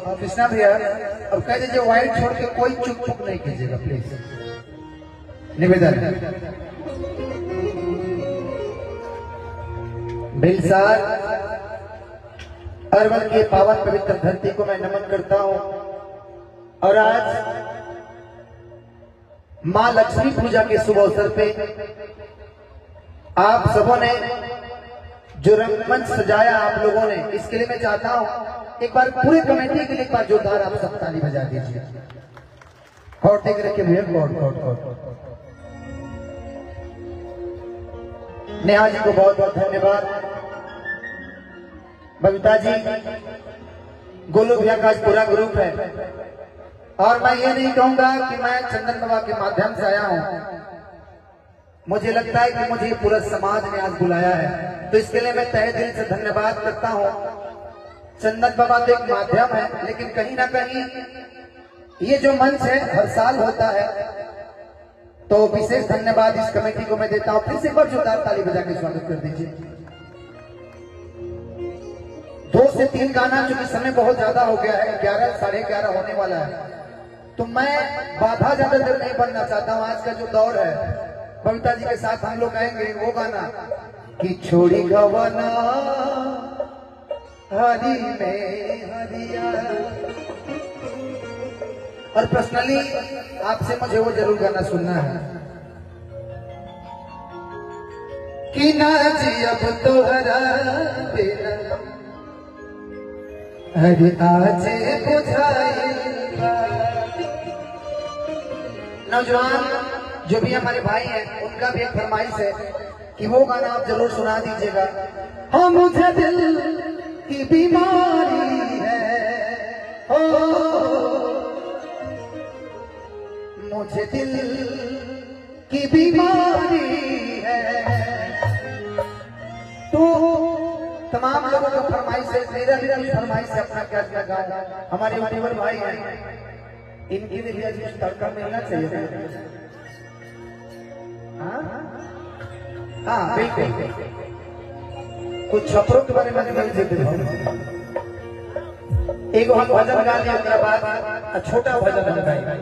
अब कृष्णा भैया अब कह दीजिए व्हाइट छोड़ के कोई चुप चुप नहीं कीजिएगा प्लीज, निवेदन। बिलसार अरवल की पावन पवित्र धरती को मैं नमन करता हूं और आज मां लक्ष्मी पूजा के शुभ अवसर पे आप सबों ने जो रंगमंच सजाया आप लोगों ने, इसके लिए मैं चाहता हूं एक बार पूरे कमेटी के लिए एक बार जोरदार आप सब ताली बजा दीजिए। और देख रखे भैया नेहा जी को बहुत बहुत धन्यवाद, बबीता जी, गोलू भैया का पूरा ग्रुप है। और मैं ये नहीं कहूंगा कि मैं चंदन बाबा के माध्यम से आया हूं, मुझे लगता है कि मुझे पूरा समाज ने आज बुलाया है, तो इसके लिए मैं तहे दिल से धन्यवाद करता हूं। चंदन बाबा तो एक माध्यम है, लेकिन कहीं ना कहीं ये जो मंच है हर साल होता है, तो विशेष धन्यवाद इस कमेटी को मैं देता हूं। फिर से एक बार जोरदार ताली बजा के स्वागत कर दीजिए। 2 से 3 गाना, चूंकि समय बहुत ज्यादा हो गया है, 11 साढ़े 11 होने वाला है, तो मैं बाधा ज्यादा देर नहीं बनना चाहता हूं। आज का जो दौर है, कविता जी के साथ हम लोग गाएंगे वो गाना कि छोड़ी गवना हरी में हरिया। और पर्सनली आपसे मुझे वो जरूर गाना सुनना है कि ना जी अब तोहरा बिना हरि आज बुझाई। नौजवान जो भी हमारे भाई हैं, उनका भी एक फरमाइश है कि वो गाना आप जरूर सुना दीजिएगा। हाँ मुझे दिल की बीमारी है, हो मुझे दिल की बीमारी है। तो तमाम लोगों का फरमाइश है, मेरा भी फरमाइश है अपना क्या क्या गाना। हमारे यूट्यूबर भाई हैं, इनकी भी तड़का मिलना चाहिए। हाँ बिल्कुल, कुछ छपरों के बारे में एक हम भजन गा लिया, उसके बाद छोटा भजन हम गाएंगे।